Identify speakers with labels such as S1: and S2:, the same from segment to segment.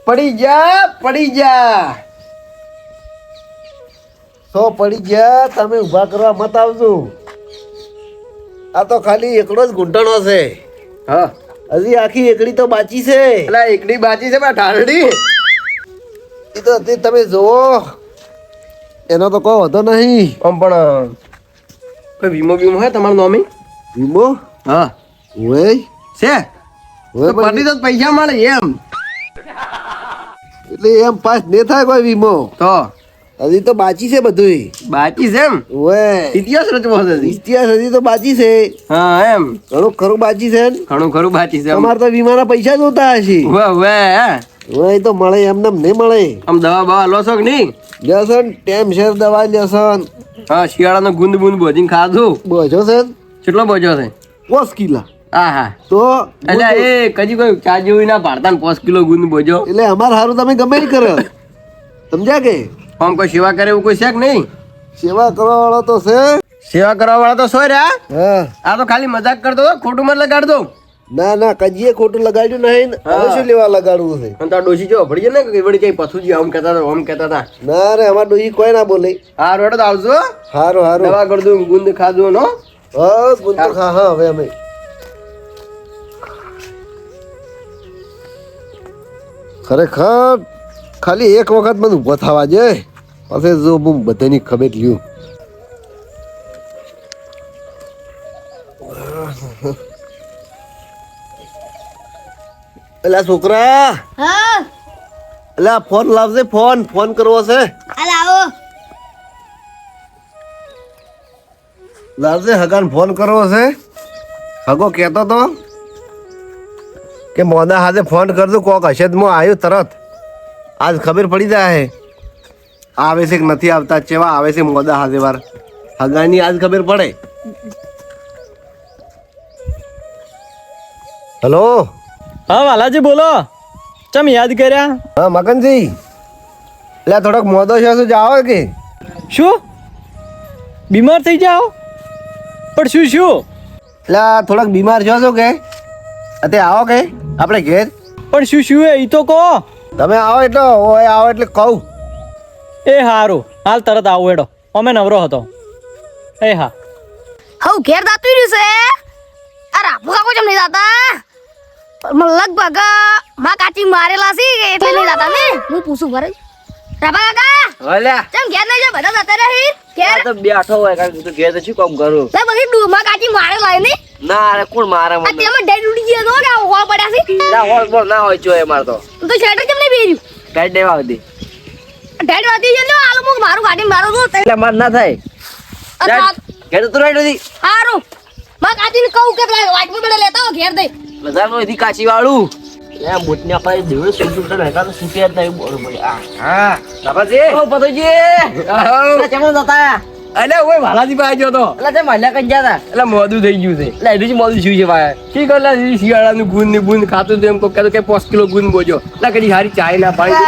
S1: પડી જા
S2: સો પડી ગયા. તમે ઊભા કરવા મત આવજો. આ તો ખાલી એકડો જ ઘૂંટણો છે.
S1: હા
S2: હજી આખી એકડી તો બાકી છે.
S1: એટલે એકડી બાજી છે બા ઠારડી.
S2: એ તો તમે જોવો એનો તો કોઈ વધો નહીં.
S1: આમ પણ કોઈ વીમો હે તમારું નોમી?
S2: વીમો
S1: હા
S2: હોય
S1: છે
S2: હોય
S1: તો પડી તો પૈસા મળે એમ.
S2: એટલે એમ પાસ ને થાય કોઈ વીમો.
S1: તો
S2: હજી તો બાકી છે બધું.
S1: બાકી છે એમ?
S2: હોય
S1: ઇતિહાસ રચવો છે હજી.
S2: ઇતિહાસ હજી તો બાકી છે.
S1: હા એમ
S2: ઘણું ખરું બાકી છે ને.
S1: ઘણું ખરું બાકી છે.
S2: તમારે તો વીમાના પૈસા જોતા હશે.
S1: હવે
S2: તો મળે એમને નહીં મળે.
S1: આમ દવા બવા લો છો કે નહીં?
S2: લેસન ટેમ શેર દવા લેસન.
S1: હા શિયાળાનો ગુંદ બુંદ બોજીને ખાધું.
S2: બોજો છે
S1: કેટલો બોજો છે?
S2: 5 કિલા.
S1: હા હા
S2: તો
S1: એટલે એ કદી કોઈ ચા જેવું ના પાડતા ને 5 કિલો ગુંદ બોજો.
S2: એટલે અમાર હારું તમે ગમે એ કરો. સમજ્યા કે
S1: આમ કોઈ સેવા કરે એવું કોઈ છે કે નહીં?
S2: સેવા કરવા વાળો તો છે.
S1: સેવા કરવા વાળા તો સોય રહ્યા.
S2: હા
S1: આ તો ખાલી મજાક કરતો હતો, ખોટું મત લગાડતો.
S2: ના ના કજીએ ખોટું લગાડ્યું નહીં. હવે શું લેવા લગાડવું છે?
S1: અને તાર ડોશી જો પડી જાય ને કે વળી કઈ પથુજી આમ કહેતા હતા.
S2: ના રે અમાર ડોહી કોઈ ના બોલે.
S1: હા રોડ તો આવજો.
S2: હારું હારું.
S1: દવા કરી દઉં, ગુંદ ખાધું નો.
S2: હા ગુંતો ખા. હા હવે અમે ખરેખર ખાલી એક વખત મને ઊભો થવા દે પછી જો હું બધાની ખબર લ્યું. એલા છોકરા
S3: હા
S2: એલા ફોન લાવજે. ફોન કરવો છે.
S3: લાવો
S2: લાવજે. હગાન ફોન કરવો છે. હગો કહેતો તો કે મોના હાથે ફોન કરજો. કોક હશે જ હું આવ્યું તરત. આજ ખબર પડી જાય આવે છે કે નથી આવતા. ચેવા આવે છે મોદા હાથે વાર હગાની આજ ખબર પડે. હેલો.
S4: હા વાલાજી બોલો. ચમ યાદ કર્યા?
S2: હા મકનજી એટલે થોડોક મોદો છે શું જાઓ કે
S4: શું બીમાર થઈ જાઓ? પણ શું
S2: એટલે થોડોક બીમાર છો શું કે અત્યારે આવો કે આપણે ઘેર?
S4: પણ શું એ તો કહો.
S2: તમે આવો એટલે ઓય આવો એટલે કહું.
S4: એ હારું હાલ તરત આવું એડો. અમે નવરો હતો. એ હા
S3: હવ ઘેર દાતું રહ્યું છે. આ રાફુ કાકો ચમ નહીં દાતા? લગભગ માં કાચી મારેલા છે એટલે નહીં દાતા ને. હું પૂછું ભરે રાફા કાકા
S1: ઓલ્યા
S3: ચમ ઘેર નહીં જાય બધા જતા રહી ઘેર.
S1: તો બેઠો હોય કારણ કે ઘેર તો શું કામ કરું?
S3: લે બધી ડૂમાં કાચી મારેલા ને.
S1: ના અરે કોણ મારે
S3: આ તેમાં ડેડ ઉડી ગયો તો કે હોવા પડ્યા છે.
S1: ના હોય બોલ ના હોય જો એ માર તો
S3: તો શેટર ચમ નહીં પહેર્યું?
S1: કાઢ દેવા હતી
S3: ડેડ વાતી છે ને આલો મુક મારું ગાડી મારો તો
S1: એટલે માર ના થાય. ઘેર તો રાઈડ હતી
S3: હારું માં કાચીને કહું કે પેલા વાટમાં બેડા લેતા હો ઘેર દઈ.
S1: બજારનો એથી કાચી વાળું એ બોટની આપણે દેવડે સુટું તો નકા તો સુટે જ નહીં બરોબર. હા બાપાજી ઓ પતોજી કેમ જતા? અલે ઓય વાલાજી પાસે ગયો તો. એટલે તે મહિલા કઈ ગયા હતા એટલે મોદું થઈ ગયું છે. એટલે એનું મોદું શું છે ભાઈ? ઠીક એટલે શિયાળાનું ગુંદ ને ગુંદ ખાતું હતું એમ કોઈ કહેતો કે 5 કિલો ગુંદ બોજો. એટલે કદી હારી ચાય ના પાણી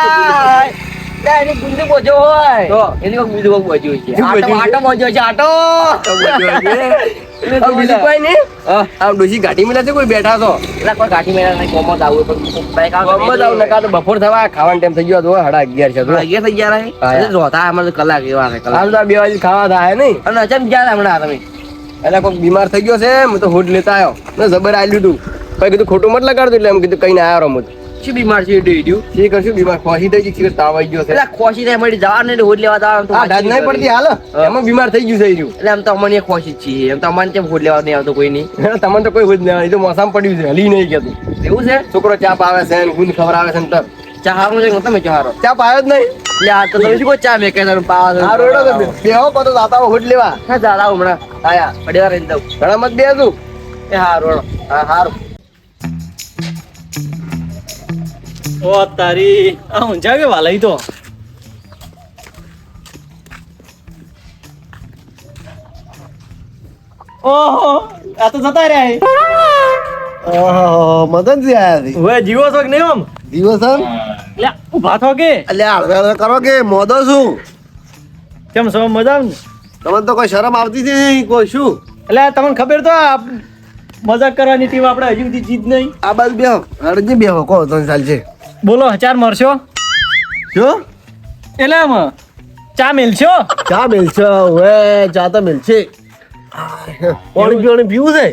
S1: એની ગુંદ બોજો હોય તો એની કોઈ બીજું કોઈ બોજો છે. આટો બોજો છે આટો બીજું કોઈ નહીં. આમ ડોસી ઘાટી મેલા છે કોઈ બેઠા છો? એટલે કોઈ ઘાટી મેલા નહીં. કોમત આવું કોમત આવું નકા તો બપોર થવા ખાવાનો ટાઈમ થઈ ગયો તો 11:30 છે. 11 થઈ ગયા નહીં જોતા અમારે કલાક એવા છે. કલાક 2 વાગે ખાવા થાય નહીં. અને અચાનક ગયા હમણાં તમે એટલે કોઈ બીમાર થઈ ગયો છે. હું તો હોટ લેતા આવ્યો ને જબર આલ્યું તું. કઈ કીધું ખોટું મત લગાડતું એટલે એમ કીધું કઈ ના આવ્યો રમત. શું બીમાર છે? શી કરશું બીમાર? ખોસી થઈ ગઈ છે. તાવ આવી ગયો છે. ખોસી થાય મળી જવા ને હોટ લેવા દાદ નહીં પડતી હાલ એમાં બીમાર થઈ ગયું છે. એટલે એમ તો અમને ખોસી જ છીએ. એમ તો અમને કેમ હોટ લેવા નહીં આવતો કોઈ નહીં. તમને તો કોઈ હોટ નહીં. તો મોસામ પડ્યું છે હલી નહીં કેતું. એવું છે? છોકરો ચા પાવે છે ગુંદ ખવડાવે છે ને ચા હારો છે તમે ચારો ચા પાયો જ નહીં. યાર તો તમે શું કોઈ ચા મેં કહેતા પાવા હા રોડો બેહો પતો દાતા હોટ લેવા. હા દાદા હમણાં આયા અડવા રહી દઉં ઘણા મત બેસું. એ હા રોડો હા હારું.
S4: ઓ તારી આ ઊંઝા કે વાલાઈ તો ઓહો આ તો જતા રહ્યા.
S2: ઓહો મગનજી આયા છે.
S4: હવે જીવો છો કે નહીં? આમ
S2: દિવસ
S4: એટલે ઉભા થો કે
S2: એટલે હળવે કરો કે મોદો શું?
S4: કેમ છો મજામાં ને?
S2: તમને તો કોઈ શરમ આવતી જ નહીં કોઈ શું?
S4: એટલે તમને ખબર તો મજાક કરવાની ટીમ આપણે હજી સુધી જીત નહીં.
S2: આ બાજુ બેહો હળજી બેહો કહો તો ચાલશે.
S4: બોલો ચાર મરશો
S2: શું
S4: એટલે આમ ચા મેલશો
S2: ચા મિલશે હવે ચા તો મિલશે પાણી પીવાનું પીવું છે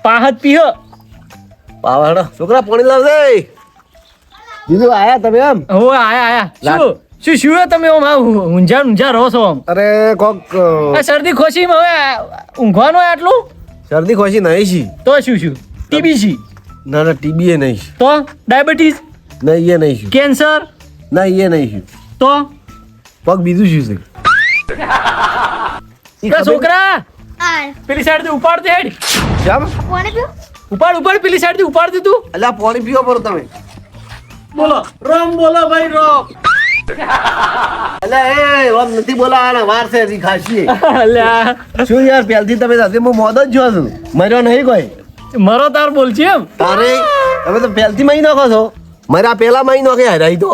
S4: પાહત પીહો
S2: પાવાડો છોકરા પાણી લાવજે બીજું આયા તમે એમ
S4: હો આયા શું શું હે તમે આમ ઊંઝા રહો છો આમ
S2: અરે કોક
S4: આ શરદી ખોશીમાં હવે ઊંઘવાનું હોય આટલું
S2: શરદી ખોશી નહીં છી
S4: તો શું ટીબી
S2: ના ના ટીબી એ નહીં છે.
S4: તો ડાયાબિટીસ
S2: નહીં એ નહીં છું
S4: કેન્સર
S2: ના એ નહીં છું
S4: તો
S2: પગ બીજું શું છે
S4: એ છોકરા
S3: આ
S4: પેલી સાઈડ થી ઉપાડ દે હેડ
S2: કેમ
S3: કોને પીવું
S4: ઉપાડ પેલી સાઈડ થી ઉપાડ દે તું
S2: અલ્યા પાણી પીવો પડો તમે
S4: બોલો રોમ બોલો ભાઈ રોમ
S2: અલ્યા એ ઓમ નથી બોલાવાના વાર છે હજી ખાસી
S4: અલ્યા
S2: શું યાર પહેલથી તમે સાથે હું મોદ જ જો છું મર્યો નહીં કોઈ
S4: મરો તાર બોલ છે એમ
S2: તારે તમે તો પહેલથી મહી નાખો છો મારા પેલા મહી નાખે હરાઈ તો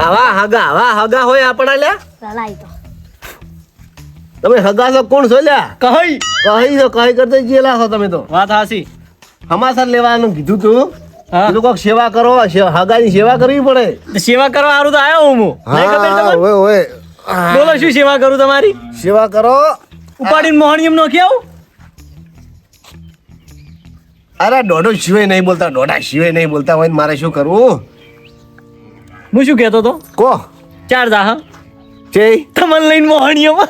S2: આવા હગા હોય આપણા લ્યા
S3: ચલાઈ તો
S2: તમે હગા છો કોણ છો લ્યા
S4: કહી
S2: કહી તો કહી કરતા જેલા છો તમે તો
S4: વાત હાસી
S2: હમાસર લેવાનું કીધું તું
S4: હા.
S2: કીધું કોક સેવા કરો હગાની સેવા કરવી પડે
S4: તો સેવા કરવા સારું તો આવ્યો હું નહીં ખબર
S2: હા
S4: તમને?
S2: ઓય ઓય
S4: બોલો શું સેવા કરું તમારી
S2: સેવા કરો
S4: ઉપાડીને મોહણી એમ નોખી આવું
S2: અરે દોઢો સિવાય નહીં બોલતા દોઢા સિવાય નહીં બોલતા હોય ને મારે શું કરવું
S4: હું શું કહેતો તો
S2: કો
S4: ચાર જા હા
S2: છે
S4: તમને લઈને મોહણીઓમાં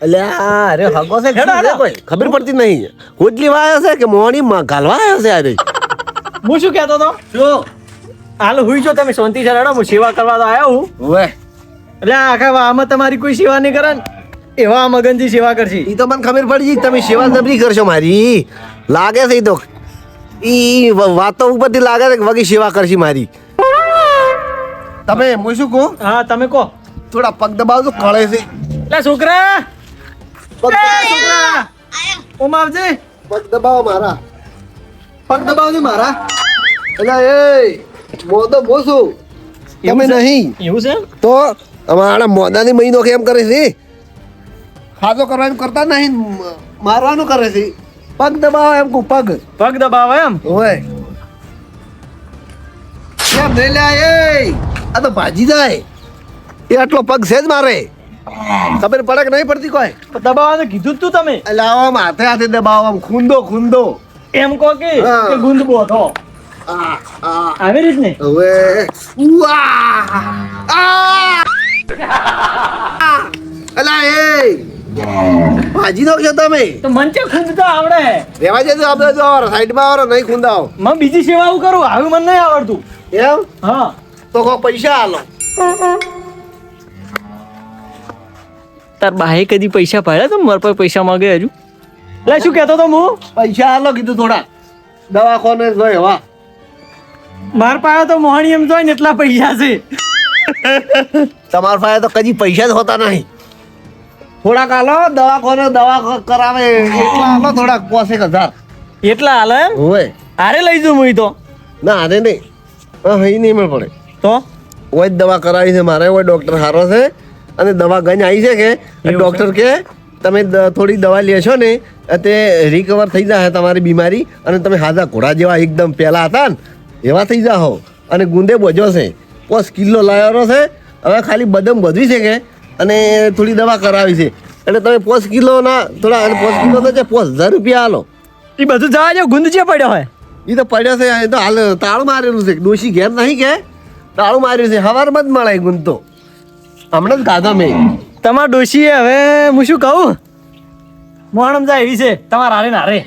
S2: અલ્યા અરે હગો છે
S4: હેડો, હેડો.
S2: કોઈ ખબર પડતી નહીં હોટલી વાયો છે કે મોહણી ઘાલવા આવ્યો છે અરે
S4: હું શું કહેતો તો
S2: શું
S4: હાલ હુઈ જો તમે શાંતિ છે રડો હું સેવા કરવા તો આવ્યો હું
S2: ઓય
S4: એટલે આખા આમાં તમારી કોઈ સેવા નહીં કરે ને એવા મગનજી સેવા કરશી
S2: ઈ તો મને ખબર પડી ગઈ તમે સેવા જબરી કરશો મારી લાગે છે ઈ તો ઈ વાતો ઉપરથી લાગે છે કે વગી સેવા કરશી મારી તમે હું શું કહું
S4: હા તમે કહો
S2: થોડા પગ દબાવજો કળે છે
S4: લે છોકરા
S2: પગ દબાવો છોકરા
S4: ઓમ આવજે
S2: પગ દબાવો મારા
S4: પગ દબાવજો મારા
S2: એટલે એ મોદો બોસું તમે
S4: એવું છે?
S2: નહીં
S4: એવું છે
S2: તો અમારા મોદાની મહિનો કેમ કરે છે ખાધો કરવાનું કરતા નહીં મારવાનું કરે છે પગ દબાવો એમ કહું પગ
S4: પગ દબાવો એમ
S2: ઓય કેમ નહીં લ્યા એ આ તો ભાજી જાય એ આટલો પગ છે જ મારે ખબર પડે કે નહીં પડતી કોઈ
S4: દબાવવાનું કીધું જ તું તમે
S2: એટલે આવો આમ હાથે હાથે દબાવો આમ ખૂંદો
S4: એમ કહો કે
S2: હા.
S4: કે ગુંદ બોધો આવી રીત ને
S2: હવે ઉઆ આ અલા એ ભાજી દો છો તમે
S4: તો મંચે ખુદ તો આવડે
S2: રેવા જજો આપણે જો સાઈડમાં આવો નહીં ખૂંદાઓ
S4: મને બીજી સેવા હું કરું આવી મને નહીં આવડતું
S2: એમ
S4: હા
S2: તો કોઈ પૈસા આલો
S4: તાર બાહે કદી પૈસા પાડ્યા તો મારા પાસે પૈસા માંગે હજુ લે શું કહેતો તો હું
S2: પૈસા આલો કીધું થોડા દવાખાને જોઈ હવા
S4: માર પાસે તો મોહણી એમ જોઈ ને એટલા પૈસા છે
S2: તમારા પાસે તો કદી પૈસા જ હોતા નહીં થોડાક આલો દવાખાને દવા કરાવે એટલા આલો થોડાક 5,000
S4: એટલા હાલ એમ
S2: હોય
S4: હારે લઈ જઉં હું તો
S2: ના આને નહીં અહીં નહીં મેળ પડે
S4: તો
S2: ઓય જ દવા કરાવી છે મારે ઓય ડોક્ટર સારો છે અને દવા ગંજ આવી છે કે
S4: એવું
S2: ડોક્ટર કે તમે થોડી દવા લેશો ને તે રિકવર થઈ જાય તમારી બીમારી અને તમે હાજા ઘોડા જેવા એકદમ પહેલા હતા ને એવા થઈ જાઓ અને ગુંદે બોજો છે 5 કિલો લાવ્યો છે હવે ખાલી બદામ બધવી છે કે અને થોડી દવા કરાવી છે એટલે તમે 5 કિલોના થોડા 5 કિલો તો છે 5,000 રૂપિયા આલો
S4: એ બધું જવા જો ગુંદ જે પડ્યો હોય
S2: એ તો પડ્યો છે એ તો હાલ તાળું મારેલું છે ડોશી ઘેર નહીં કે તાળું માર્યું છે સવારમાં જ મળે ગુંદ તો હમણાં જ ગાધો મેં
S4: તમારા ડોશીએ હવે હું શું કહું મોહણમ જાય એવી છે તમારા હારે નારે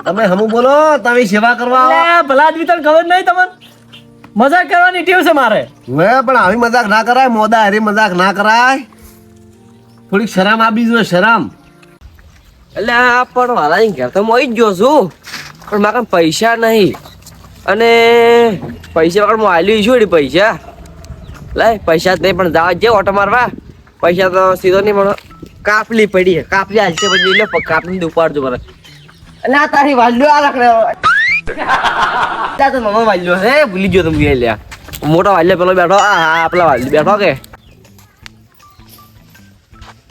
S2: તમે હમું બોલો તમે સેવા કરવા આવો
S4: ભલા આદમી તને ખબર નહીં તમને મજાક કરવાની ટેવ છે મારે
S2: હવે પણ આવી મજાક ના કરાય મોદા હારી મજાક ના કરાય થોડીક શરમ આપી જોઈએ શરમ
S1: એટલે આ પણ મારા ઘેર તો મોઈ જ ગયો છું પણ મારા કાન પૈસા નહીં અને પૈસા વગર હું આલ્યું છું એડી પૈસા લાય પૈસા જ નહીં પણ જવા જે ઓટો મારવા પૈસા તો સીધો નહીં પણ કાપલી પડી કાપલી હાલશે પછી લે કાપલી ઉપાડજો મારે એટલે આ તારી વાલ્યો આ રખડે ત્યાં તો મામા વાલ્યો હે ભૂલી ગયો તમે લ્યા મોટો વાલ્યો પેલો બેઠો આ પેલા વાલ્યો બેઠો કે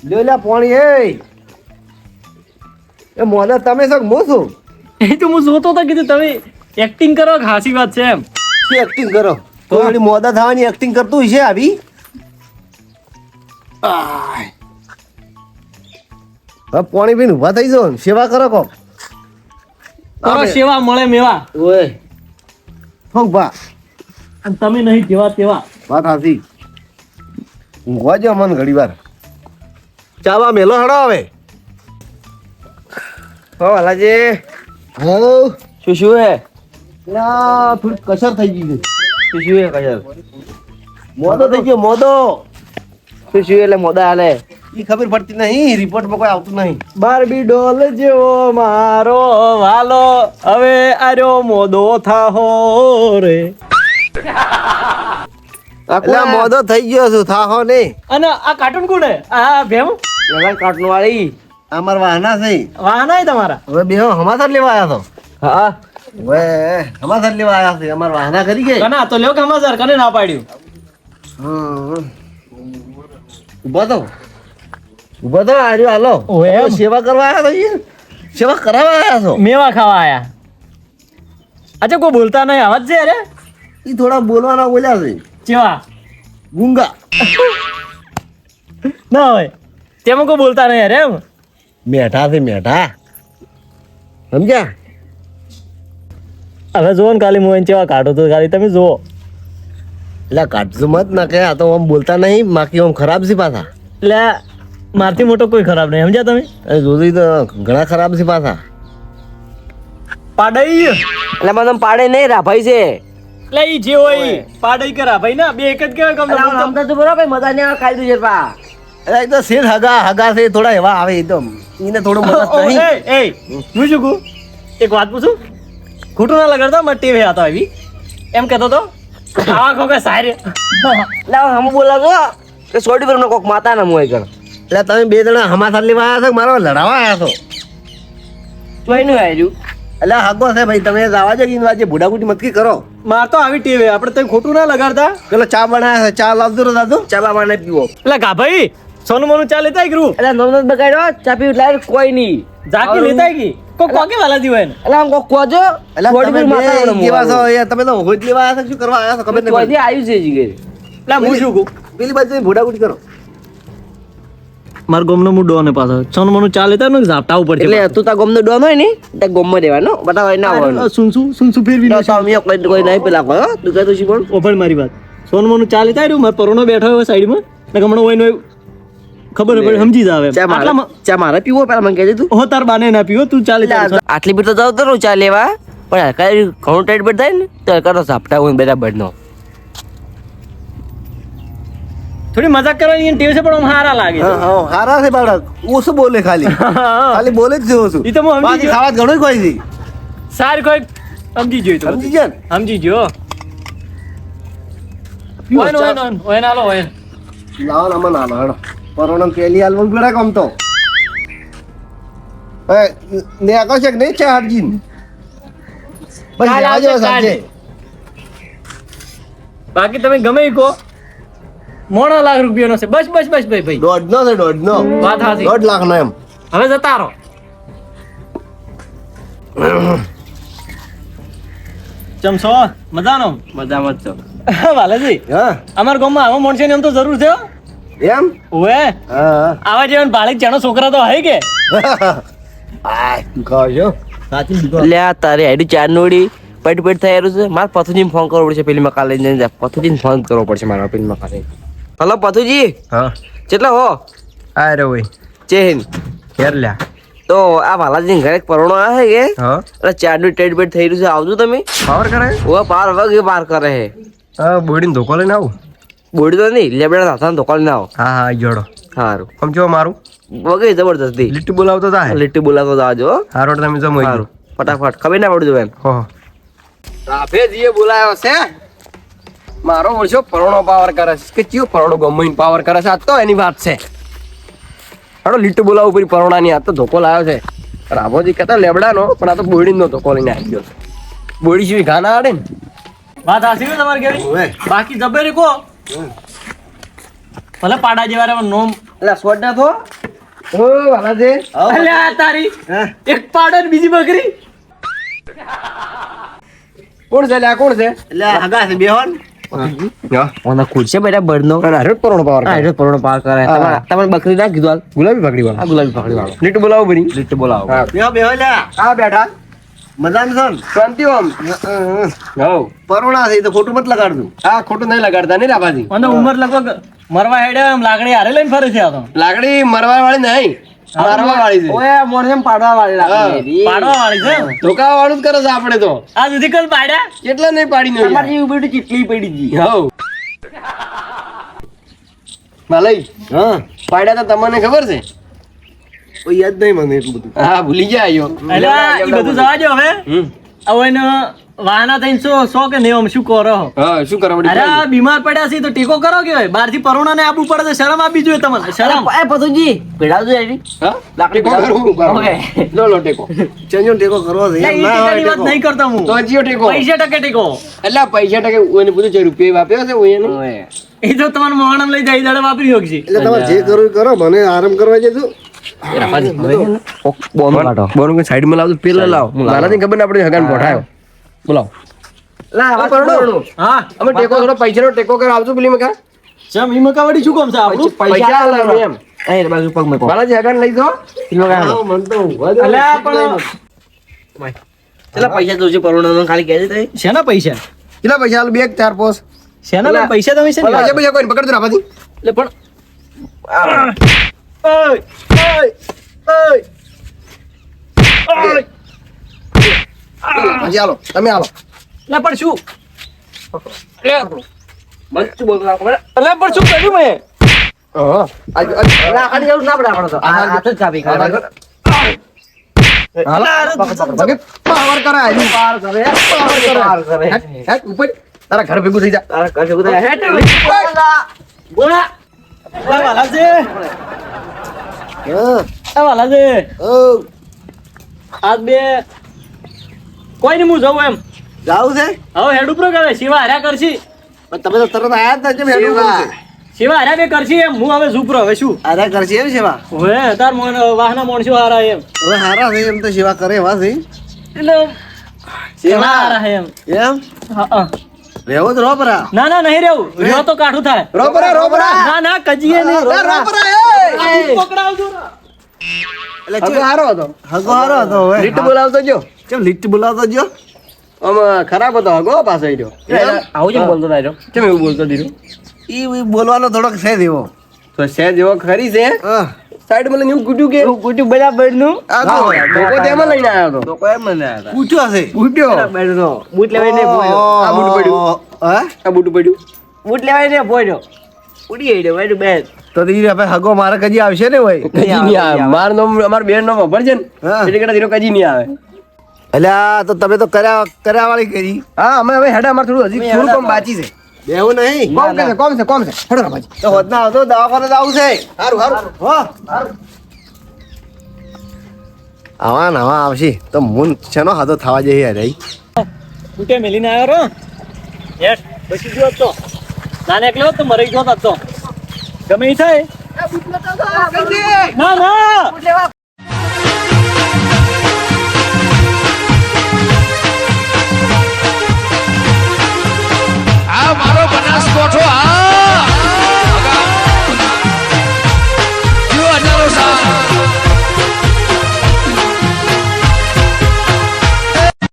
S2: લ્યો લ્યા પોણી એ મોદા તમે શક મો છો
S4: એ તો હું જોતો તો કીધું તમે એક્ટિંગ કરો કે હાસી વાત છે એમ
S2: શું એક્ટિંગ કરો તો વળી મોદા થવાની એક્ટિંગ કરતું હશે આવી. આય. હવે પાણી પીને ઊભા થઈ જાઓ ને સેવા કરો કોક.
S4: કરો સેવા મળે મેવા.
S1: ઓય
S2: થોક ભા
S4: અને તમે નહીં જેવા તેવા.
S2: વાત સાચી. ઊંઘવા જો મન ઘડી વાર. ચાલો મેલો હડો હવે.
S1: હો વાલાજી
S2: હેલો.
S1: શું હે
S2: ના થોડી કસર થઈ ગઈ છે.
S1: શું હે કજર
S2: મોદો થઈ ગયો મોદો.
S1: શું એટલે મોદા હાલે
S2: ઈ ખબર પડતી નહીં, રિપોર્ટમાં કોઈ આવતું નહીં.
S4: બારબી ડોલ જેવો મારો વાલો હવે આર્યો મોદો થાહો રે.
S2: એટલે આ મોદો થઈ ગયો છું થાહો ને.
S4: અને આ કાર્ટૂન કોણ હે? આ ભેમ
S1: વેલા કાટનો વાળી
S2: અમાર વાહના છે.
S4: વાહના હે તમારા?
S2: હવે બે હમાસર લેવા આવ્યા તો.
S1: હા
S2: હવે હમાસર લેવા આવ્યા છે. અમાર વાહના કરી ગઈ.
S4: કના તો લ્યો કે હમાસર કને ના પાડ્યું?
S2: ઉભો તો ઉભો તો આર્યો હાલો.
S4: ઓય એમ?
S2: તો સેવા કરવા આવ્યા તો ઈ. સેવા કરાવવા આવ્યા છો.
S4: મેવા ખાવા આયા. અચ્છા કોઈ બોલતા નહીં અવાજ છે અરે?
S2: ઈ થોડા બોલવાના બોલ્યા છે.
S4: ચેવા?
S2: ગુંગા.
S4: ના હોય તેમાં કોઈ બોલતા નહીં અરે એમ?
S2: મેઠા છે મેઠા. સમજ્યા?
S4: હવે જોવો ને કાલી મોહન ચેવા કાઢો તો ખાલી તમે જુઓ.
S2: એટલે કાઢજો મત ના કે આ તો આમ બોલતા નહીં બાકી આમ ખરાબ છે પાછા.
S4: એટલે મારથી મોટો કોઈ ખરાબ નહીં સમજ્યા તમે?
S2: એ જોધી તો ઘણા ખરાબ છે પાછા.
S4: પાડઈ
S1: એટલે મને તમે પાડે નહીં રાભાઈ છે
S4: એટલે ઈ જે હોય ઈ. પાડઈ કરા ભાઈ ના બે એક જ કહેવાય કમ
S1: એટલે આમ તો બરાબર કઈ મજા નહીં આવે ખાઈ દઉં છે પા
S2: એટલે એ તો શેર હગા છે થોડા એવા આવે એકદમ. એને થોડું મદદ નહીં.
S4: એ હું શું કહું એક વાત પૂછું ખોટું ના લગાડતો મારે ટીવી હતો આવી એમ કહેતો તો આવા ખોકે સારે
S1: એટલે હમ બોલાવો કે સોડી પર કોક માતા ના મોય કર
S2: એટલે તમે બે જણા હમાસર લેવા આવ્યા છો કે મારો લડાવા આવ્યા છો?
S1: તો એનું આવ્યું
S2: એટલે હગો છે ભાઈ તમે જવા જો ઈન વાજે ભૂડાકુટી મતકી કરો.
S4: માર તો આવી ટીવી આપણે તો ખોટું ના લગાડતા.
S2: પેલો ચા બનાવ્યા છે ચા લાવજો રો દાદુ.
S1: ચાબા માને પીવો
S4: એટલે કા ભાઈ સોનું મોનું ચા લેતા ગયું
S1: એટલે નવનત બગાડ્યો ચા પીવું લાવ કોઈ નહીં
S4: જાકી લેતા ગઈ કોઈ કોકે વાલા દી હોય ને
S1: એટલે આમ કોક કોજો
S2: એટલે
S1: સોડી
S2: તમે
S1: પર માતા
S2: બે કેવા છો યાર? તમે તો હોજ લેવા આવ્યા છો શું કરવા આવ્યા છો ખબર
S1: કોઈ
S2: નહીં.
S1: આવ્યું છે જીગે
S4: એટલે હું શું કહું
S2: પેલી બાજુ તમે ભૂડાકુટી કરો.
S4: મારા ગમનો હું ડોને પાછો સોનું મોનું ચા લેતા ને ઝાપટા ઉપર
S1: એટલે તું તા ગોમનો ડોન હોય ને તે ગોમમાં રહેવાનો બતાવાય ના હોય
S4: સુન ફેરવી
S1: તો તમે કોઈ નહીં પેલા કોઈ તું કહે તો શી પણ
S4: ઓફર મારી વાત સોનું મોનું ચા લેતા રહ્યું મારો પરોનો બેઠો હોય સાઈડમાં ને હમણાં હોય ને ખબર પડે સમજી જાવે
S1: ચા મારે પીવો પેલા મને કહેજે તું
S4: હો તાર બાને ના પીવો તું ચાલે
S1: આટલી બીટ તો જાવ તો ચા લેવા પણ હરકા ઘણું ટાઈટ બેઠ થાય ને તો હરકા તો ઝાપટા હોય બરાબર નો
S4: થોડી મજાક કરવાની ટેવ છે પણ આમ હારા લાગે છે.
S2: હા હારા છે બાળક. ઓછું બોલે ખાલી ખાલી બોલે જ છે ઓછું.
S4: ઈ તો હું સમજી
S2: બાકી
S4: ગયો.
S2: ખાવા ઘણું કોઈ છે.
S4: સાર કોઈ સમજી જોઈ તો
S2: સમજી ગયા ને?
S4: સમજી જો
S2: પીવો
S4: ઓય
S2: ચા.
S4: ઓય નાલો ઓય
S2: લાવો ને અમને હાલો હેડો. પરોણમ પેલી આલવું પડે કમ તો. ને આકો છે કે નહીં ચા હરજીન? બસ
S4: કાલ
S2: જવા
S4: આવશે,
S2: જેવો સાંજે.
S4: બાકી તમે ગમે ઈ કહો મોણો લાખ રૂપિયાનો છે બસ બસ બસ ભાઈ ભાઈ
S2: દોઢનો છે દોઢનો.
S4: વાત સાચી.
S2: 1.5 લાખનો એમ.
S4: હવે જતા રહો ચમસો મજાનો
S1: મજામાં જ છો
S4: વાલાજી
S2: હા
S4: અમારા ગામમાં આવા માણસો એમ તો જરૂર છે હો.
S2: એમ
S4: ઓએ
S2: હા
S4: આવા જેવા ભાળીક જાણો છોકરા તો હે કે
S2: આ તું ખાવ છો સાચી દીકરો.
S1: એટલે આ તારી આઈડી ચાર નોડી પેટ પેટ થઈ રહ્યું છે મારે પથુજીને ફોન કરવો પડશે પેલી મકા લઈને જાય પથુજીને ફોન કરવો પડશે મારા પેલી મકા લઈને હલો પથુજી
S5: હા
S1: કેટલા હો
S5: આ રે ભાઈ
S1: ચેન
S5: ઘેર લ્યા
S1: તો આ વાલાજી ઘરે એક પરોણો આવે કે
S5: હા
S1: એટલે ચાર નું ટેટ બેટ થઈ રહ્યું છે આવજો તમે
S5: પાવર કરે
S1: ઓ પાર વગે પાર કરે હે
S5: હા બોડીને ધોકો લઈને આવું
S1: બોડી તો નહીં લેબડા હાથાને ધોકાળ ના આવો
S5: હા હા જોડો
S1: સારું
S5: આમ જો મારું
S1: વગે જબરદસ્તી
S5: લીટી બોલાવતો તા
S1: લીટી બોલાતો જાજો
S5: હારો તમે જમો
S1: સારું ફટાફટ ખબર ના પડજો એમ
S5: હો
S1: રાફેજીએ બોલાયો છે મારો ઓછો પરોણો પાવર કરે છે કે ચિયો પરોણો ગમ્મીન પાવર કરે છે આ તો એની વાત છે હાડો લીટો બોલાવું પરી પરોણાની આ તો ધોકો લાવ્યો છે રામોજી કહેતા લેબડાનો પણ આ તો બોડીનો ધોકો લઈને આવી ગયો બોડી જેવી ઘા ના આડે ને
S4: વાત હાસી ને તમારે કેવી
S2: ઓવે.
S4: બાકી જબેરી કો ભલે પાડા જેવા રે નોમ
S1: એટલે સોડ ના થો ઓ વાલાજી
S4: અલ્યા તારી
S2: હા.
S4: એક પાડો ને બીજી બકરી
S1: કોણ છે લ્યા કોણ છે
S2: એટલે હગા છે બેહોન
S5: હા
S1: ઓનો ખુરશે બેટા બળનો
S5: અને હારે જ પરોણો પાવર
S1: હા એટલે પરોણો પાર કરે તમારે બકરી ના કીધું હાલ
S5: ગુલાબી પકડી વાળો
S1: આ ગુલાબી પકડી વાળો
S5: લીટ બોલાવો બની
S1: લીટ બોલાવો
S5: હા
S2: બેહો બેહો લ્યા
S5: આ બેઠા
S2: મજામાં છો ને?
S5: શાંતિ ઓમ હવ
S2: પરોણા છે એ તો ખોટું મત લગાડતું
S5: આ ખોટું નહીં લગાડતા નહીં રાભાજી
S4: અને ઉંમર લગભગ મરવા હેડે એમ લાકડી હારે લઈને ફરે છે આ તો
S5: લાકડી મરવા વાળી નહીં મારવા વાળી છે
S1: ઓય મોણ એમ પાડવા વાળી
S5: હા.
S1: લાગી
S4: પાડવા વાળી છે
S5: ધોકા વાળું જ કરે છે આપણે તો
S4: આ સુધી કલ પાડ્યા
S5: કેટલા નહીં પાડી
S1: તમારી જેવી બેટી કેટલી પડી ગઈ
S5: હવ માલઈ
S2: હા
S5: પાડ્યા તો તમને ખબર છે
S2: કોઈ યાદ નહીં મને એટલું બધું
S5: હા ભૂલી ગયા આયો
S4: એટલે એ બધું જવા દો હવે હવે એને વાહના થઈને સો કે નહીં શું કરો
S5: હા શું કરવા
S4: અરે આ બીમાર પડ્યા છે તો ટેકો કરો કે બહાર થી પરોણા ને આપવું પડે તો શરમ આપવી જોઈએ તમને શરમ
S1: એ પતુજી ભેડાવજો એની
S5: હા
S1: લાકડી
S5: ટેકો કરવું બરાબર.
S1: ઓકે.
S5: લો લો ટેકો
S2: ચેન્જો ટેકો કરવો છે
S4: એટલે
S2: એમ
S4: ઈ
S2: ના હોય
S4: ટેકાની વાત
S2: ટેકો.
S4: નહીં કરતો હું
S5: તો જીઓ ટેકો
S4: પૈસા ટકે ટેકો
S5: એટલે પૈસા ટકે ઓને બધું જે રૂપિયા વાપ્યો છે ઓને
S1: ઓય.
S4: એ તો તમારે મોહણમ લઈ જાય દાડે વાપરી શકશે
S2: એટલે તમારે જે કરવું એ કરો મને આરામ કરવા જજો
S1: એ રામાજી, હવે છે ને, બોમ્બ કાઢો.
S5: બોનું કોઈ સાઈડમાં લાવ તો પેલા લાવ
S1: હું લાવું.
S5: મારાથી ખબર ના પડે હગાન પોઠાયો બોલાવો
S1: લા, વાત
S5: પરણો.
S1: પરણો.
S4: હા
S5: અમે ટેકો થોડો પૈસાનો ટેકો કર આવજો પેલી મકા
S4: ચમ ઈ મકાવાડી શું કામ છે આપણું
S5: પૈસા આલો એમ
S1: અહીં બાજુ પગ મૂકો.
S5: મારાથી હગાન લઈ જાઓ
S1: કિલો કાઢો.
S2: હા, મને તો ઊંઘવા દે.
S4: અલ્યા પણ
S1: કેટલા પૈસા જોશે પરવડાનો ખાલી કહેજે તો.
S4: શેના પૈસા
S5: કેટલા પૈસા આલો? બે કે ચાર પોસ
S4: શેના પણ પૈસા તમે છે
S5: પૈસા પૈસા કોઈ પકડજો રાભાજી
S1: એટલે પણ
S5: પછી આલો તમે આલો
S4: એટલે પણ શું
S1: મસ્ત બોલવા ખબર?
S4: એટલે પણ શું કર્યું મેં
S5: હા
S1: લા, ખાલી એવું ના પડે આપણે તો. આ હાથ જ ચાબી કાઢો.
S5: પાવર કરાય
S1: પાર કરે, પાર કરે.
S5: હેટ ઉપર તારા ઘર ભેગું થઈ જા
S1: તારા ઘર ભેગું થાય. હેટ.
S4: બોલા વાલા છે
S2: હા,
S4: વાલા છે
S2: ઓ,
S4: આજ બે કોઈ નહીં હું જવું એમ
S2: જાવું છે
S4: હવે હેડ ઉપર કરે શિવા હાર્યા કરશી
S2: પણ તમે તો તરત આયા જ ના કેમ હેડું કરું છે?
S4: શિવા હાર્યા બે કરશી એમ હું હવે ઝૂપરો હવે શું
S2: આરા કરશે એમ સેવા
S4: હવે તાર વાહના મોણસો હારા એમ
S2: હવે હારા છે એમ તો સેવા કરે એવા છે
S4: એટલે સેવા હારા હે એમ
S2: એમ
S4: હા, હા.
S2: રહેવો જ રો પરા
S4: ના ના નહીં રહેવું રહ્યો તો કાઠું થાય
S5: રોબરા રોબરા
S4: ના ના કજીએ નહીં પકડાવજો
S2: એટલે
S5: હગો હારો હતો
S2: હગો હારો હતો હવે
S5: લીટ બોલાવતો જો
S2: કેમ લીટ બોલાવતો જો
S5: આમ ખરાબ હતો હગો પાછો ઈ રહ્યો
S1: આવું જેમ બોલતો તારો.
S5: કેમ એવું બોલતો દીધું
S2: ઈ બોલવાનો થોડોક છે દેવો
S5: તો સહેજ એવો ખરી છે
S2: હા
S5: સાઈડ માં લઈને એવું કૂટ્યું કે
S1: કુટુંબ બરાબરનું.
S2: આ તો
S5: લોકો તેમાં લઈને આવ્યો હતો
S1: લોકો એમ મને હતા.
S2: પૂછ્યો હશે
S5: કૂટ્યો
S1: બરાબરનો. બૂટ લેવાય ને ભોયરો.
S5: આ બૂટ પડ્યું.
S2: હા
S5: આ બૂટ પડ્યું
S1: બૂટ લેવાય ને ભોયરો. ઉડી ગયો બેઠું બેન.
S2: તો ઈ આપણે હગો મારે કજી આવશે ને ભાઈ
S5: કજી નહીં આવે માર નો અમાર બેન નો ખબર છે ને
S2: હા.
S5: એટલે કદાચ હીરો કજી નહીં આવે
S2: અલ્યા તો તમે તો કર્યા વાળી કરી
S5: હા અમે હવે હેડા અમાર થોડું હજી થોડું કામ બાકી છે
S2: બેવું નહીં
S5: કોમ છે હેડો રામાજી
S2: તો હોદના આવતો દવાખાને તો આવું છે
S5: હારું હારું
S2: હો આવા નવા આવશે તો મૂન શેનો હાથો થવા જઈએ યાર અહીં
S4: ઉઠે મેલીને આવ્યો રો યસ પછી ગયો તો નાને એકલો હોત તો મરી ગયો હોત તો ગમે ઈ થાય ના ના